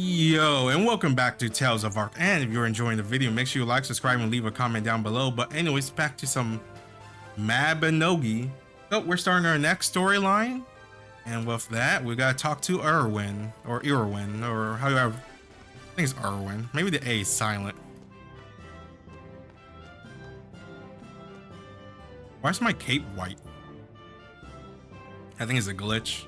Yo, and welcome back to Tales of Arc. And if you're enjoying the video, make sure you like, subscribe, and leave a comment down below. But anyways, back to some Mabinogi. So we're starting our next storyline. And with that, we gotta talk to Irwin, or however. I think it's Irwin. Maybe the A is silent. Why is my cape white? I think it's a glitch.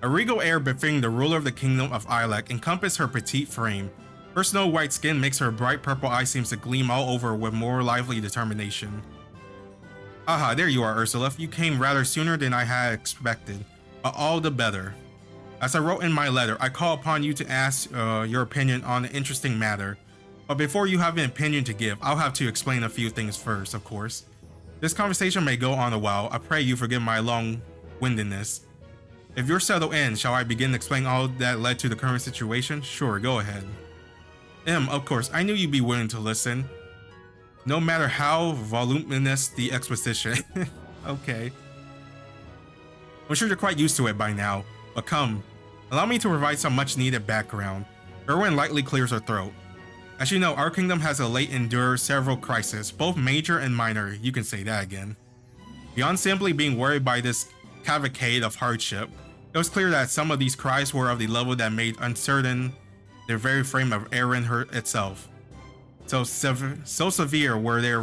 A regal air befitting the ruler of the kingdom of Ilek encompassed her petite frame. Her snow white skin makes her bright purple eye seems to gleam all over with more lively determination. Aha, there you are, Ursula. You came rather sooner than I had expected, but all the better. As I wrote in my letter, I call upon you to ask your opinion on an interesting matter. But before you have an opinion to give, I'll have to explain a few things first, of course. This conversation may go on a while. I pray you forgive my long-windedness. If you're settled in, shall I begin explaining all that led to the current situation? Sure, go ahead. Of course, I knew you'd be willing to listen. No matter how voluminous the exposition. Okay. I'm sure you're quite used to it by now, but come, allow me to provide some much needed background. Irwin lightly clears her throat. As you know, our kingdom has of late endured several crises, both major and minor. You can say that again. Beyond simply being worried by this cavalcade of hardship, it was clear that some of these cries were of the level that made uncertain the very frame of Erin itself. So severe were their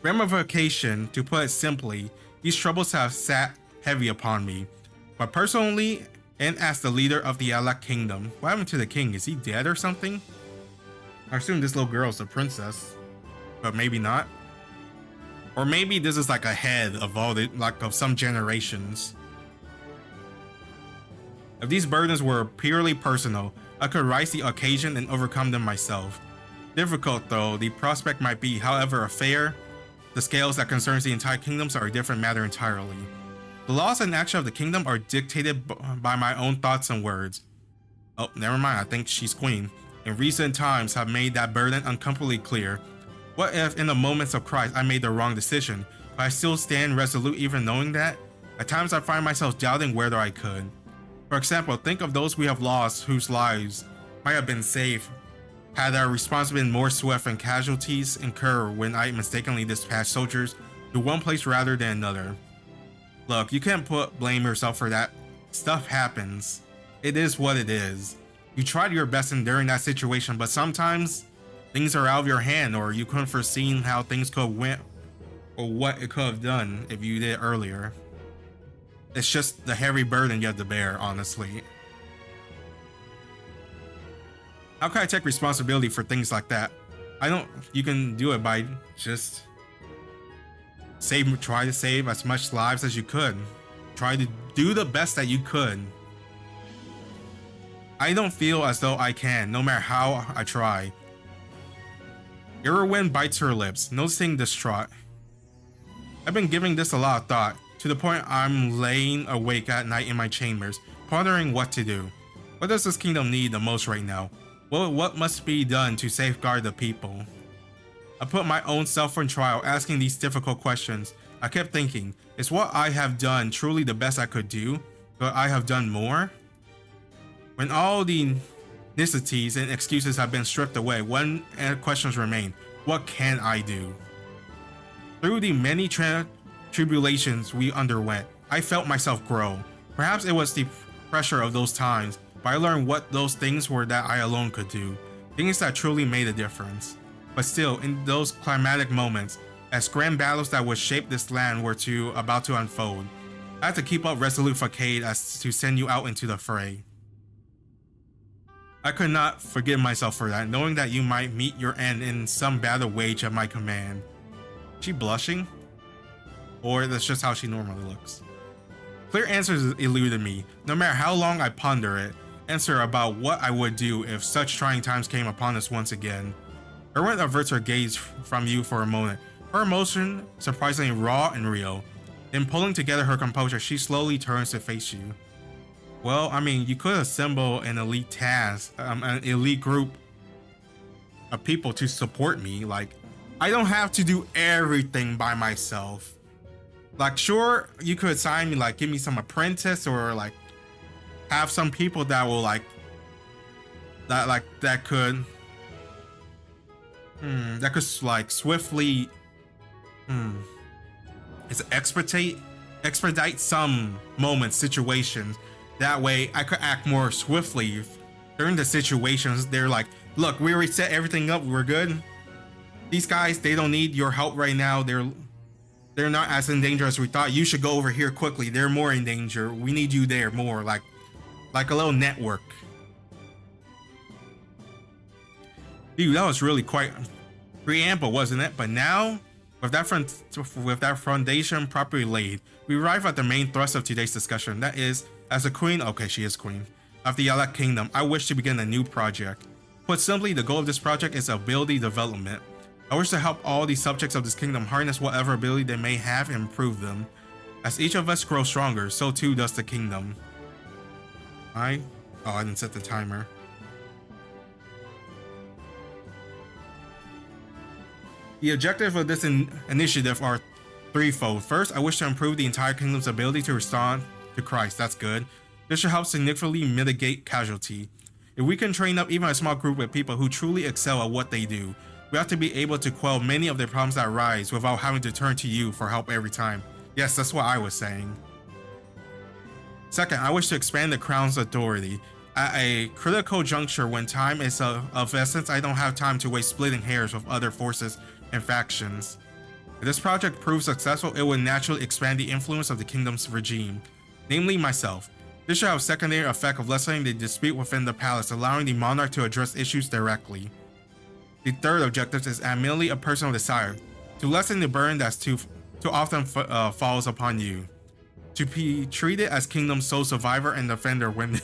ramification. To put it simply, these troubles have sat heavy upon me. But personally, and as the leader of the Ilek kingdom, what happened to the king? Is he dead or something? I assume this little girl is the princess, but maybe not. Or maybe this is like a head of all the of some generations. If these burdens were purely personal, I could rise the occasion and overcome them myself. Difficult though the prospect might be, however, affair, the scales that concerns the entire kingdoms are a different matter entirely. The laws and action of the kingdom are dictated by my own thoughts and words. Oh, never mind, I think she's queen. In recent times have made that burden uncomfortably clear. What if in the moments of crisis I made the wrong decision, but I still stand resolute even knowing that? At times I find myself doubting whether I could. For example, think of those we have lost whose lives might have been saved had our response been more swift and casualties incur when I mistakenly dispatched soldiers to one place rather than another. Look, you can't blame yourself for that. Stuff happens. It is what it is. You tried your best during that situation, but sometimes things are out of your hand, or you couldn't foresee how things could have went or what it could have done if you did earlier. It's just the heavy burden you have to bear, honestly. How can I take responsibility for things like that? You can do it by just try to save as much lives as you could. Try to do the best that you could. I don't feel as though I can, no matter how I try. Irwin bites her lips, noticing distraught. I've been giving this a lot of thought, to the point I'm laying awake at night in my chambers, pondering what to do. What does this kingdom need the most right now? Well, what must be done to safeguard the people? I put my own self on trial, asking these difficult questions. I kept thinking, is what I have done truly the best I could do? But I have done more? When all the niceties and excuses have been stripped away, one question remains: what can I do? Through the many tribulations we underwent, I felt myself grow. Perhaps it was the pressure of those times, but I learned what those things were that I alone could do. Things that truly made a difference. But still, in those climatic moments, as grand battles that would shape this land were about to unfold, I had to keep up resolute facade as to send you out into the fray. I could not forgive myself for that, knowing that you might meet your end in some battle waged at my command. Is she blushing? Or that's just how she normally looks? Clear answers eluded me. No matter how long I ponder it, answer about what I would do if such trying times came upon us once again. Irwin averts her gaze from you for a moment, her emotion surprisingly raw and real. Then pulling together her composure, she slowly turns to face you. Well, I mean, you could assemble an elite an elite group of people to support me. Like, I don't have to do everything by myself. Like, sure, you could assign me, like, give me some apprentice or like have some people that will like that could like swiftly is expedite some moments, situations. That way I could act more swiftly during the situations. They're like, look, we already set everything up, we're good. These guys, they don't need your help right now. They're not as in danger as we thought. You should go over here quickly. They're more in danger. We need you there more, like a little network. Dude, that was really quite preamble, wasn't it? But now, with that foundation properly laid, we arrive at the main thrust of today's discussion. That is, as a queen, okay, she is queen, of the Alec Kingdom, I wish to begin a new project. Put simply, the goal of this project is ability development. I wish to help all the subjects of this kingdom harness whatever ability they may have and improve them. As each of us grows stronger, so too does the kingdom. I didn't set the timer. The objectives of this initiative are threefold. First, I wish to improve the entire kingdom's ability to respond to Christ. That's good. This should help significantly mitigate casualty. If we can train up even a small group of people who truly excel at what they do, we have to be able to quell many of the problems that arise without having to turn to you for help every time. Yes, that's what I was saying. Second, I wish to expand the Crown's authority. At a critical juncture when time is of essence, I don't have time to waste splitting hairs with other forces and factions. If this project proves successful, it will naturally expand the influence of the kingdom's regime, namely myself. This should have a secondary effect of lessening the dispute within the palace, allowing the monarch to address issues directly. The third objective is admittedly a personal desire, to lessen the burden that's too often falls upon you. To be treated as kingdom's sole survivor and defender when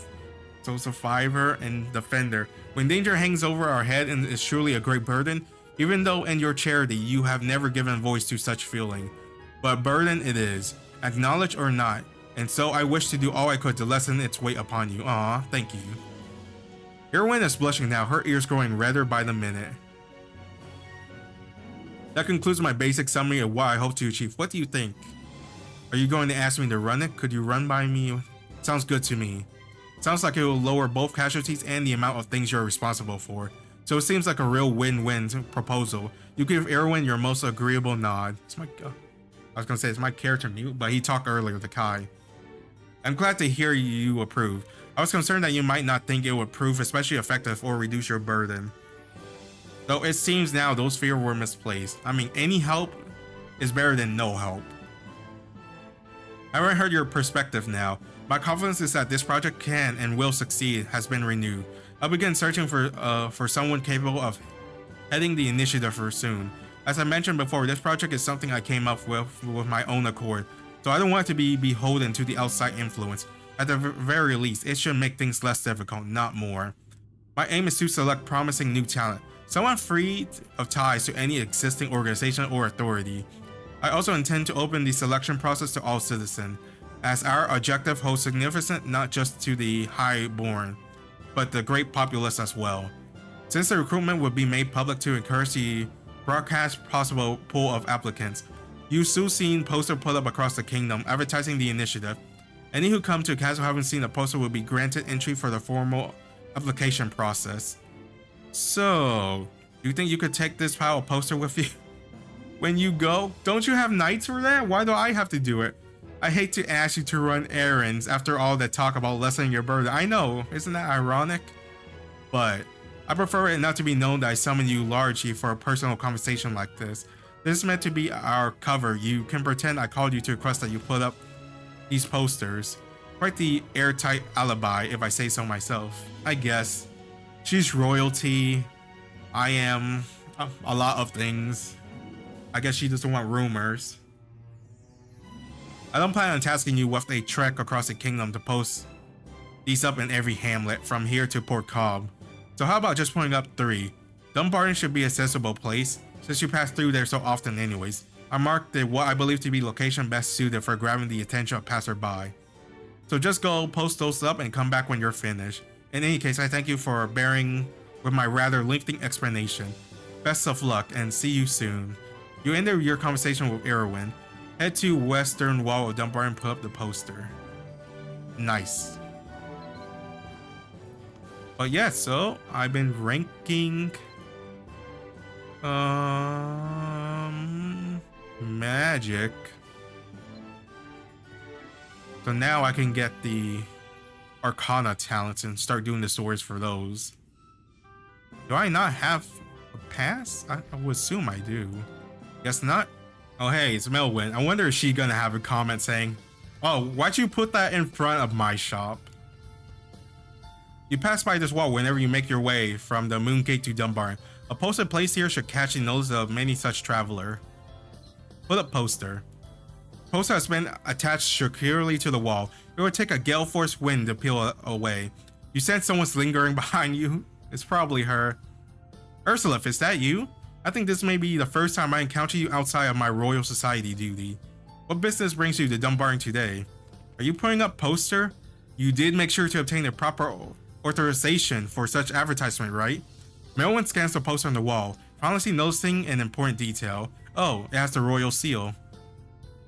When danger hangs over our head and is truly a great burden, even though in your charity you have never given voice to such feeling. But burden it is, acknowledged or not, and so I wish to do all I could to lessen its weight upon you. Aw, thank you. Erwin is blushing now, her ears growing redder by the minute. That concludes my basic summary of what I hope to achieve. What do you think? Are you going to ask me to run it? Could you run by me? Sounds good to me. Sounds like it will lower both casualties and the amount of things you're responsible for. So it seems like a real win-win proposal. You give Erwin your most agreeable nod. I was gonna say it's my character mute, but he talked earlier to Kai. I'm glad to hear you approve. I was concerned that you might not think it would prove especially effective or reduce your burden. Though it seems now those fears were misplaced. I mean, any help is better than no help. I haven't heard your perspective now. My confidence is that this project can and will succeed has been renewed. I'll begin searching for someone capable of heading the initiative for soon. As I mentioned before, this project is something I came up with my own accord, so I don't want to be beholden to the outside influence. At the very least, it should make things less difficult, not more. My aim is to select promising new talent, someone freed of ties to any existing organization or authority. I also intend to open the selection process to all citizens, as our objective holds significance not just to the highborn, but the great populace as well. Since the recruitment would be made public to encourage the broadcast possible pool of applicants, you've soon seen poster put up across the kingdom advertising the initiative. Any who come to a castle having seen the poster will be granted entry for the formal application process. So, do you think you could take this pile of poster with you when you go? Don't you have knights for that? Why do I have to do it? I hate to ask you to run errands after all that talk about lessening your burden. I know, isn't that ironic? But I prefer it not to be known that I summoned you largely for a personal conversation like this. This is meant to be our cover. You can pretend I called you to request that you put up these posters. Quite the airtight alibi, if I say so myself. I guess. She's royalty. I am a lot of things. I guess she doesn't want rumors. I don't plan on tasking you with a trek across the kingdom to post these up in every hamlet from here to Port Cobb. So how about just putting up 3? Dumbarton should be a accessible place, since you pass through there so often anyways. I marked the what I believe to be location best suited for grabbing the attention of passerby. So just go post those up and come back when you're finished. In any case, I thank you for bearing with my rather lengthy explanation. Best of luck and see you soon. You ended your conversation with Erwin. Head to western wall of Dumbarton and put up the poster. Nice. But yeah, so I've been ranking magic. So now I can get the Arcana talents and start doing the stories for those. Do I not have a pass? I would assume I do. Guess not. Oh hey, it's Melwin. I wonder if she's gonna have a comment saying, "Oh, why'd you put that in front of my shop?" You pass by this wall whenever you make your way from the Moon Gate to Dunbar. A poster placed here should catch the notice of many such traveler. Put up poster. Poster has been attached securely to the wall. It would take a gale force wind to peel it away. You sense someone's lingering behind you. It's probably her. Ursula, is that you? I think this may be the first time I encounter you outside of my Royal Society duty. What business brings you to Dunbarton today? Are you putting up poster? You did make sure to obtain the proper authorization for such advertisement, right? Melwin scans the poster on the wall, finally noticing an important detail. Oh, it has the royal seal.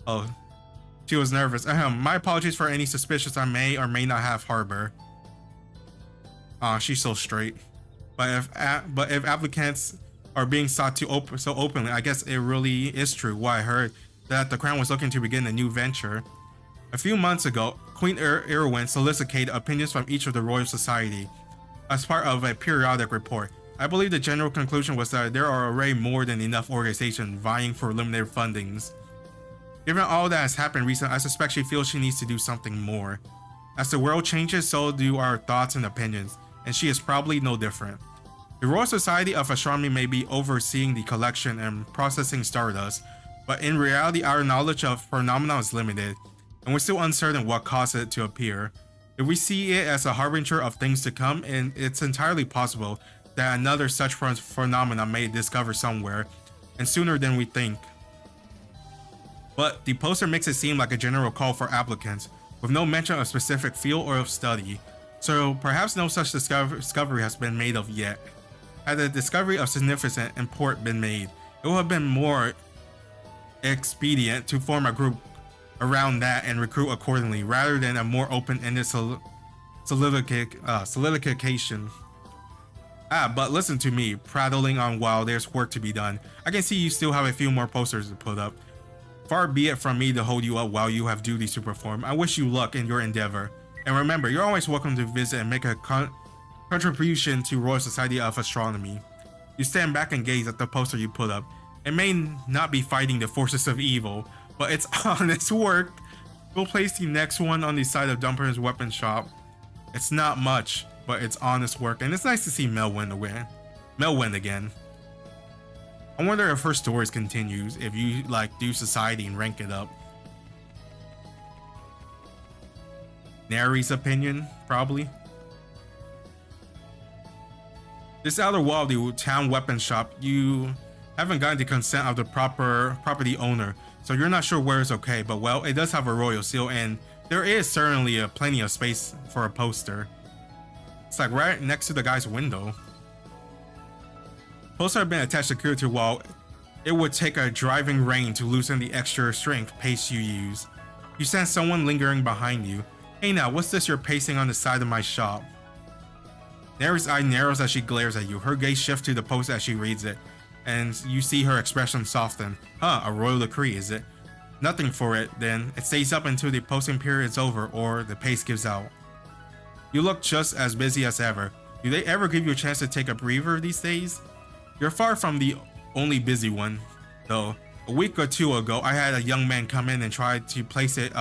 Oh, she was nervous. My apologies for any suspicions I may or may not have harbor. Aw, she's so straight. But if applicants are being sought to so openly, I guess it really is true what I heard, that the crown was looking to begin a new venture. A few months ago, Queen Irwin solicited opinions from each of the Royal Society as part of a periodic report. I believe the general conclusion was that there are already more than enough organizations vying for limited fundings. Given all that has happened recently, I suspect she feels she needs to do something more. As the world changes, so do our thoughts and opinions, and she is probably no different. The Royal Society of Astronomy may be overseeing the collection and processing stardust, but in reality our knowledge of phenomena is limited, and we're still uncertain what caused it to appear. If we see it as a harbinger of things to come, and it's entirely possible that another such phenomena may discover somewhere, and sooner than we think. But the poster makes it seem like a general call for applicants, with no mention of specific field or of study, so perhaps no such discovery has been made of yet. Had a discovery of significant import been made, it would have been more expedient to form a group around that and recruit accordingly, rather than a more open-ended solidification. But listen to me, prattling on while there's work to be done. I can see you still have a few more posters to put up. Far be it from me to hold you up while you have duties to perform. I wish you luck in your endeavor. And remember, you're always welcome to visit and make a contribution to Royal Society of Astronomy. You stand back and gaze at the poster you put up. It may not be fighting the forces of evil, but it's honest work. We'll place the next one on the side of Dumper's weapon shop. It's not much, but it's honest work, and it's nice to see Melwin again. I wonder if her stories continues, if you do society and rank it up. Nary's opinion, probably. This outer wall of the town weapon shop, you haven't gotten the consent of the property owner, so you're not sure where it's okay, but well, it does have a royal seal, and there is certainly plenty of space for a poster. It's like right next to the guy's window. Poster have been attached securely to the wall. It would take a driving rain to loosen the extra strength pace you use. You sense someone lingering behind you. Hey now, what's this you're pacing on the side of my shop? Nary's eye narrows as she glares at you. Her gaze shifts to the poster as she reads it, and you see her expression soften. Huh, a royal decree, is it? Nothing for it, then. It stays up until the posting period is over or the pace gives out. You look just as busy as ever. Do they ever give you a chance to take a breather these days? You're far from the only busy one, though. A week or two ago, I had a young man come in and try to place an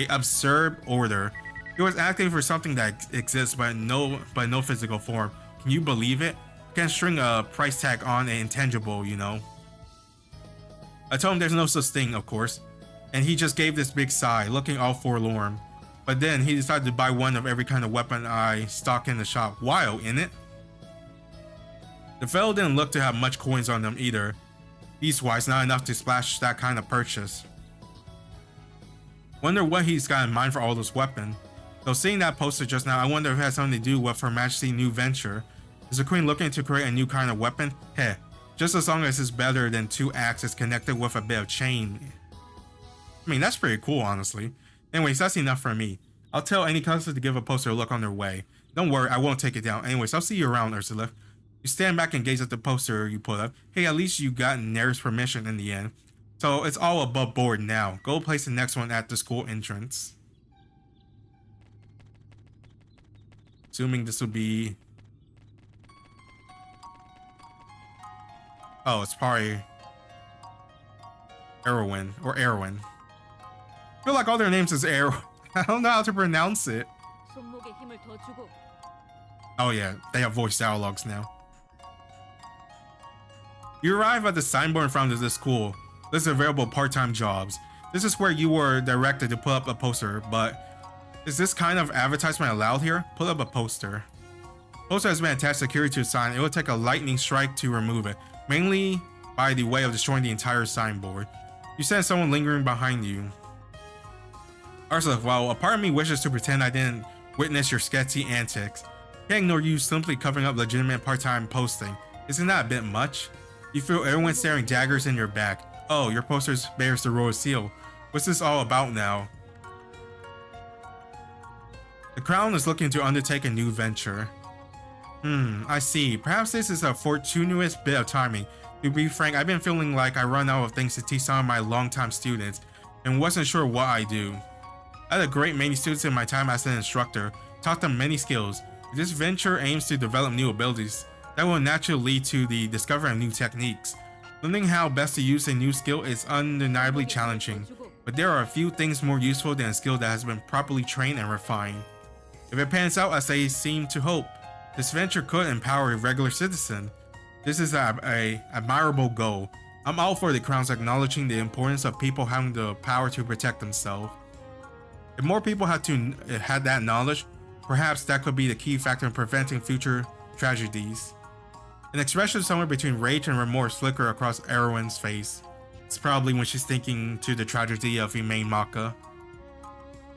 absurd order. He was asking for something that exists but no physical form. Can you believe it? You can't string a price tag on an intangible, you know. I told him there's no such thing, of course, and he just gave this big sigh, looking all forlorn. But then he decided to buy one of every kind of weapon I stock in the shop. Wild, isn't it? The fellow didn't look to have much coins on them either. Beast-wise, not enough to splash that kind of purchase. Wonder what he's got in mind for all those weapons. Though seeing that poster just now, I wonder if it has something to do with Her Majesty's new venture. Is the Queen looking to create a new kind of weapon? Heh, just as long as it's better than two axes connected with a bit of chain. I mean, that's pretty cool, honestly. Anyways, that's enough for me. I'll tell any customer to give a poster a look on their way. Don't worry, I won't take it down. Anyways, I'll see you around, Ursula. You stand back and gaze at the poster you put up. Hey, at least you got Nair's permission in the end. So it's all above board now. Go place the next one at the school entrance. Assuming this will be... Oh, it's probably... Erwin or Erwin. I feel like all their names is Erwin. I don't know how to pronounce it. Oh yeah, they have voice dialogues now. You arrive at the signboard in front of this school. List of available part-time jobs. This is where you were directed to put up a poster, but is this kind of advertisement allowed here? Put up a poster. Poster has been attached securely to a sign. It will take a lightning strike to remove it, mainly by the way of destroying the entire signboard. You sense someone lingering behind you. Ursula, while a part of me wishes to pretend I didn't witness your sketchy antics, can't ignore you simply covering up legitimate part-time posting. Isn't that a bit much? You feel everyone staring daggers in your back. Oh, your poster bears the royal seal. What's this all about now? The crown is looking to undertake a new venture. I see. Perhaps this is a fortuitous bit of timing. To be frank, I've been feeling like I run out of things to teach some of my longtime students, and wasn't sure what I do. I had a great many students in my time as an instructor, taught them many skills. This venture aims to develop new abilities that will naturally lead to the discovery of new techniques. Learning how best to use a new skill is undeniably challenging, but there are a few things more useful than a skill that has been properly trained and refined. If it pans out as they seem to hope, this venture could empower a regular citizen. This is an admirable goal. I'm all for the Crown's acknowledging the importance of people having the power to protect themselves. If more people had that knowledge, perhaps that could be the key factor in preventing future tragedies. An expression somewhere between rage and remorse flicker across Erwin's face. It's probably when she's thinking to the tragedy of Imain Maka.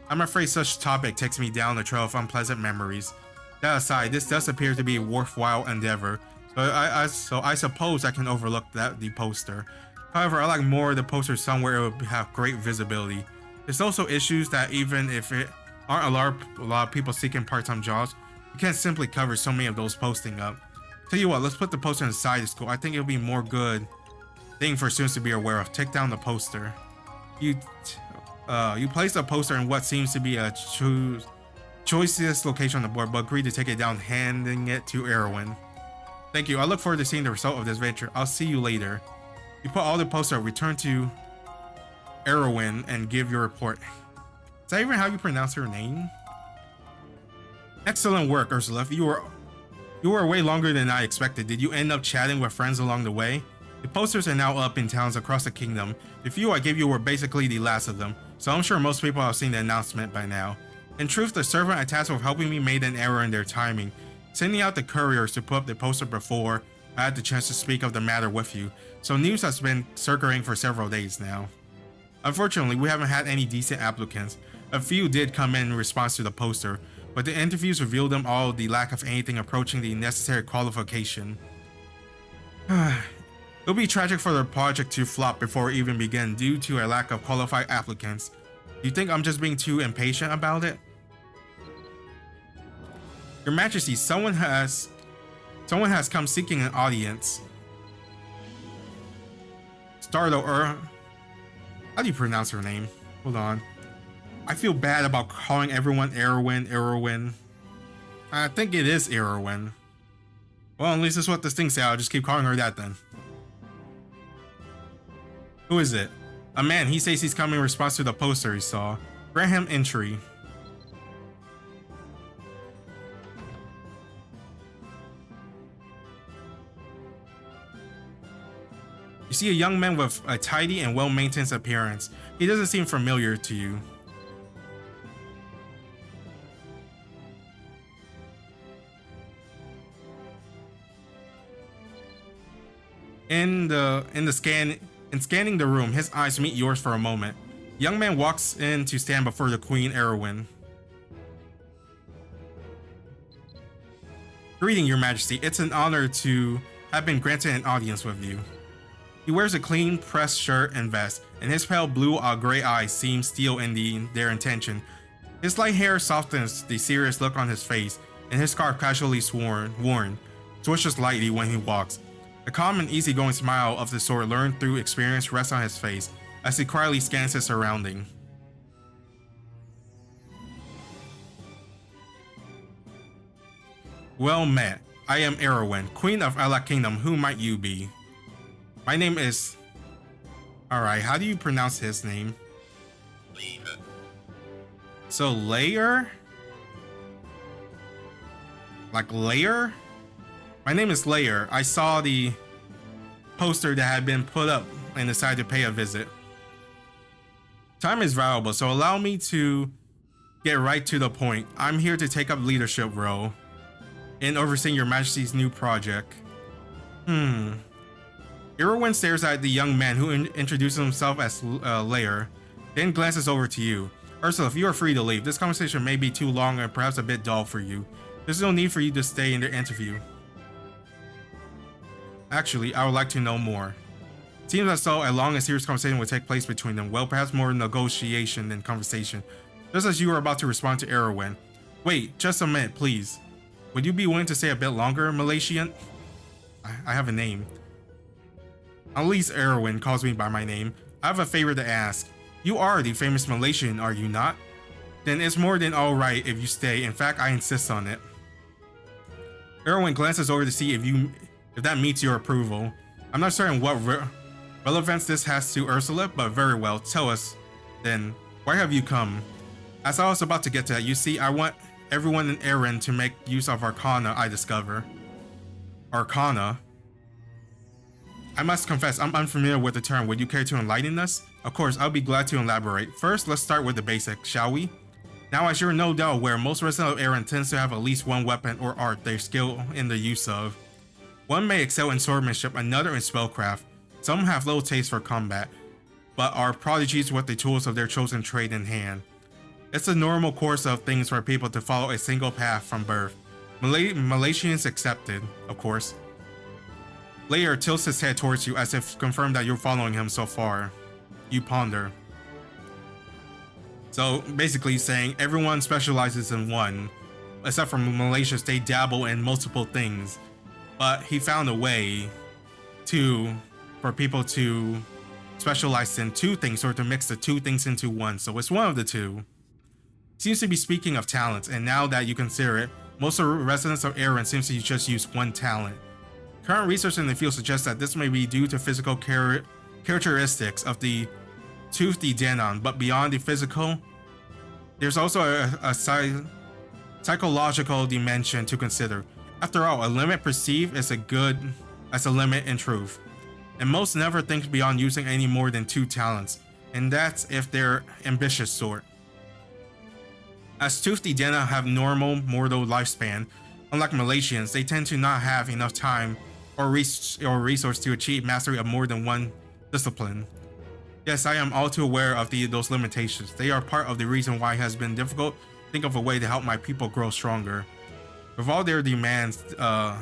I'm afraid such topic takes me down a trail of unpleasant memories. That aside, this does appear to be a worthwhile endeavor, so I suppose I can overlook the poster. However, I like more the poster somewhere it would have great visibility. There's also issues that even if it aren't a lot of people seeking part-time jobs, you can't simply cover so many of those posting up. Tell you what, let's put the poster inside the school. I think it'll be more good thing for students to be aware of. Take down the poster. You place the poster in what seems to be a choicest location on the board, but agree to take it down, handing it to Erwin. Thank you. I look forward to seeing the result of this venture. I'll see you later. You put all the poster, return to Erwin, and give your report. Is that even how you pronounce her name? Excellent work, Ursula. You were way longer than I expected. Did you end up chatting with friends along the way? The posters are now up in towns across the kingdom. The few I gave you were basically the last of them, so I'm sure most people have seen the announcement by now. In truth, the servant I tasked with helping me made an error in their timing, sending out the couriers to put up the poster before I had the chance to speak of the matter with you, so news has been circulating for several days now. Unfortunately, we haven't had any decent applicants. A few did come in response to the poster, but the interviews revealed them all the lack of anything approaching the necessary qualification. It'll be tragic for the project to flop before it even begin due to a lack of qualified applicants. Do you think I'm just being too impatient about it? Your Majesty, someone has come seeking an audience. Stardo, how do you pronounce her name? Hold on. I feel bad about calling everyone Erwin. I think it is Erwin. Well, at least that's what this thing says. I'll just keep calling her that then. Who is it? A man. He says he's coming in response to the poster he saw. Grant him entry. You see a young man with a tidy and well-maintained appearance. He doesn't seem familiar to you. In scanning the room, his eyes meet yours for a moment. The young man walks in to stand before the Queen Erwin. Greeting, Your Majesty. It's an honor to have been granted an audience with you. He wears a clean pressed shirt and vest, and his pale blue or gray eyes seem steel in their intention. His light hair softens the serious look on his face, and his scarf casually worn, swishes lightly when he walks. The calm and easygoing smile of the sword learned through experience rests on his face as he quietly scans his surrounding. Well met. I am Erwin, Queen of Alak Kingdom. Who might you be? My name is... Alright, how do you pronounce his name? Leave. So, Layer? Like Layer? My name is Layer. I saw the poster that had been put up and decided to pay a visit. Time is valuable, so allow me to get right to the point. I'm here to take up leadership role in overseeing your majesty's new project. Erwin stares at the young man who introduces himself as Layer, then glances over to you. Ursula, if you are free to leave, this conversation may be too long and perhaps a bit dull for you. There's no need for you to stay in the interview. Actually, I would like to know more. Seems as though a long and serious conversation would take place between them. Well, perhaps more negotiation than conversation. Just as you were about to respond to Erwin. Wait, just a minute, please. Would you be willing to stay a bit longer, Malaysian? I have a name. At least Erwin calls me by my name. I have a favor to ask. You are the famous Malaysian, are you not? Then it's more than alright if you stay. In fact, I insist on it. Erwin glances over to see if that meets your approval. I'm not certain what relevance this has to Ursula, but very well. Tell us, then, why have you come? As I was about to get to that, you see, I want everyone in Erin to make use of Arcana I discover. Arcana? I must confess, I'm unfamiliar with the term. Would you care to enlighten us? Of course, I'll be glad to elaborate. First, let's start with the basics, shall we? Now, as you're no doubt aware, most residents of Erin tends to have at least one weapon or art they're skilled in the use of. One may excel in swordsmanship, another in spellcraft. Some have little taste for combat, but are prodigies with the tools of their chosen trade in hand. It's a normal course of things for people to follow a single path from birth. Malaysians accepted, of course. Layer tilts his head towards you as if confirmed that you're following him so far. You ponder. So basically saying everyone specializes in one, except for Malaysians, they dabble in multiple things. But he found a way for people to specialize in two things, or to mix the two things into one. So it's one of the two. Seems to be speaking of talents, and now that you consider it, most of the residents of Erin seems to just use one talent. Current research in the field suggests that this may be due to physical characteristics of the toothy Denon, but beyond the physical, there's also a psychological dimension to consider. After all, a limit perceived is as a limit in truth, and most never think beyond using any more than two talents, and that's if they're ambitious sort. As toothy Denon have normal mortal lifespan, unlike Malaysians, they tend to not have enough time or resource to achieve mastery of more than one discipline. Yes, I am all too aware of those limitations. They are part of the reason why it has been difficult to think of a way to help my people grow stronger. With all their demands, all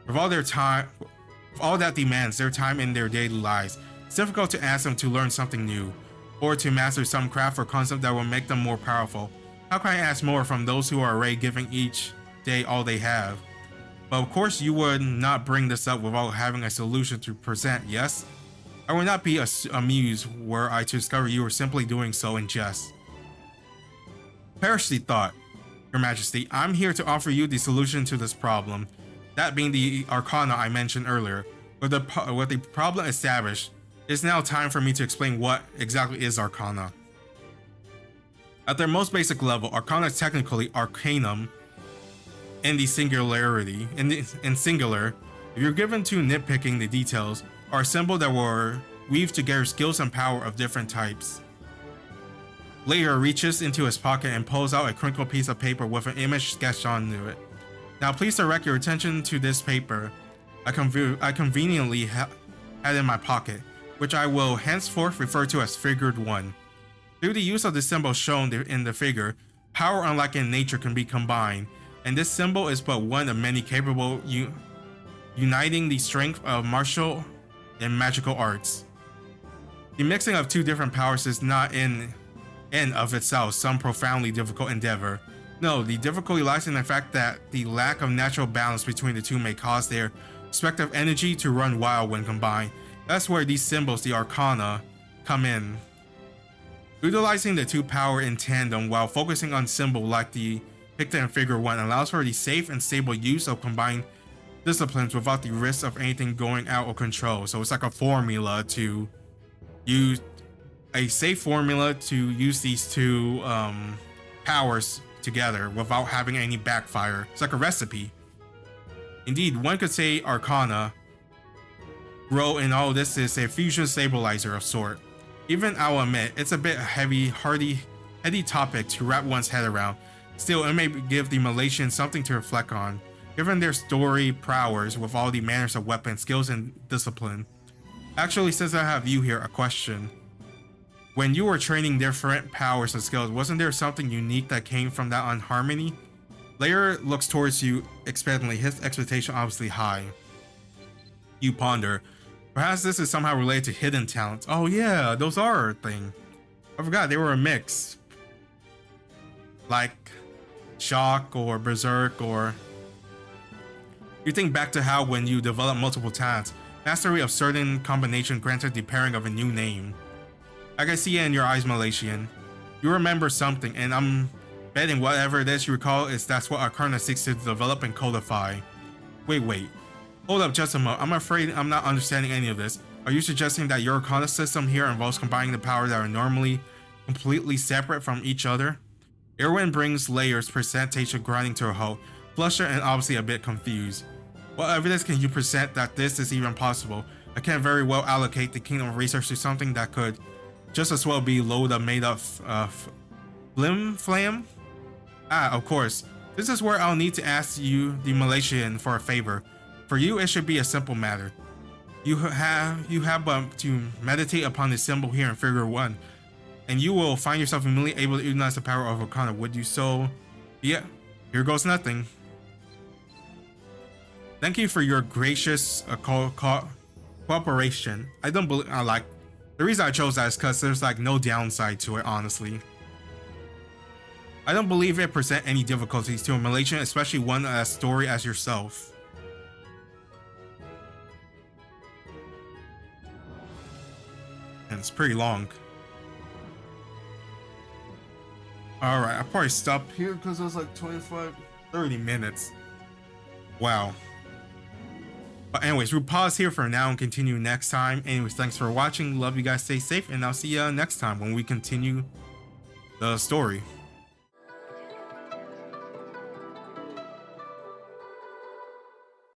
that demands their time in their daily lives, it's difficult to ask them to learn something new, or to master some craft or concept that will make them more powerful. How can I ask more from those who are already giving each day all they have? But of course you would not bring this up without having a solution to present, yes? I would not be amused were I to discover you were simply doing so in jest. Perish the thought, Your Majesty. I'm here to offer you the solution to this problem, that being the Arcana I mentioned earlier. With the problem established, it's now time for me to explain what exactly is Arcana. At their most basic level, Arcana is technically Arcanum in the singularity. In singular, if you're given to nitpicking the details, are a symbol that will weave together skills and power of different types. Layer reaches into his pocket and pulls out a crinkled piece of paper with an image sketched onto it. Now please direct your attention to this paper I conveniently had in my pocket, which I will henceforth refer to as Figured 1. Through the use of the symbol shown in the figure, power unlike in nature can be combined, and this symbol is but one of many capable uniting the strength of martial and magical arts. The mixing of two different powers is not in and of itself some profoundly difficult endeavor. No, the difficulty lies in the fact that the lack of natural balance between the two may cause their respective energy to run wild when combined. That's where these symbols, the Arcana, come in. Utilizing the two power in tandem while focusing on symbol like the depicted in Figure 1 allows for the safe and stable use of combined disciplines without the risk of anything going out of control. So it's like a formula to use, a safe formula to use these two powers together without having any backfire. It's like a recipe. Indeed, one could say Arcana, Grow in all this is a fusion stabilizer of sort. Even I'll admit, it's a bit heady topic to wrap one's head around. Still, it may give the Malaysians something to reflect on, given their story prowess with all the manners of weapons, skills, and discipline. Actually, since I have you here, a question. When you were training different powers and skills, wasn't there something unique that came from that unharmony? Layer looks towards you expectantly, his expectation obviously high. You ponder. Perhaps this is somehow related to hidden talents. Oh yeah, those are a thing. I forgot they were a mix. Like Shock or Berserk, or you think back to how when you develop multiple talents, mastery of certain combination granted the pairing of a new name. I can see it in your eyes, Malaysian. You remember something, and I'm betting whatever it is you recall is that's what Arcana seeks to develop and codify. Wait. Hold up just a moment. I'm afraid I'm not understanding any of this. Are you suggesting that your Arcana system here involves combining the powers that are normally completely separate from each other? Irwin brings Layer's presentation grinding to a halt, flustered and obviously a bit confused. What evidence can you present that this is even possible? I can't very well allocate the Kingdom of Research to something that could just as well be Loda made of flim flam? Ah, of course. This is where I'll need to ask you, the Malaysian, for a favor. For you, it should be a simple matter. You have but to meditate upon the symbol here in Figure 1, and you will find yourself immediately able to utilize the power of Arcana. Would you so? Yeah, here goes nothing. Thank you for your gracious cooperation. I don't believe the reason I chose that is because there's like no downside to it, honestly. I don't believe it present any difficulties to a Malaysian, especially one as story as yourself. And it's pretty long. Alright, I'll probably stop here because it was like 30 minutes. Wow. But anyways, we'll pause here for now and continue next time. Anyways, thanks for watching. Love you guys. Stay safe. And I'll see you next time when we continue the story.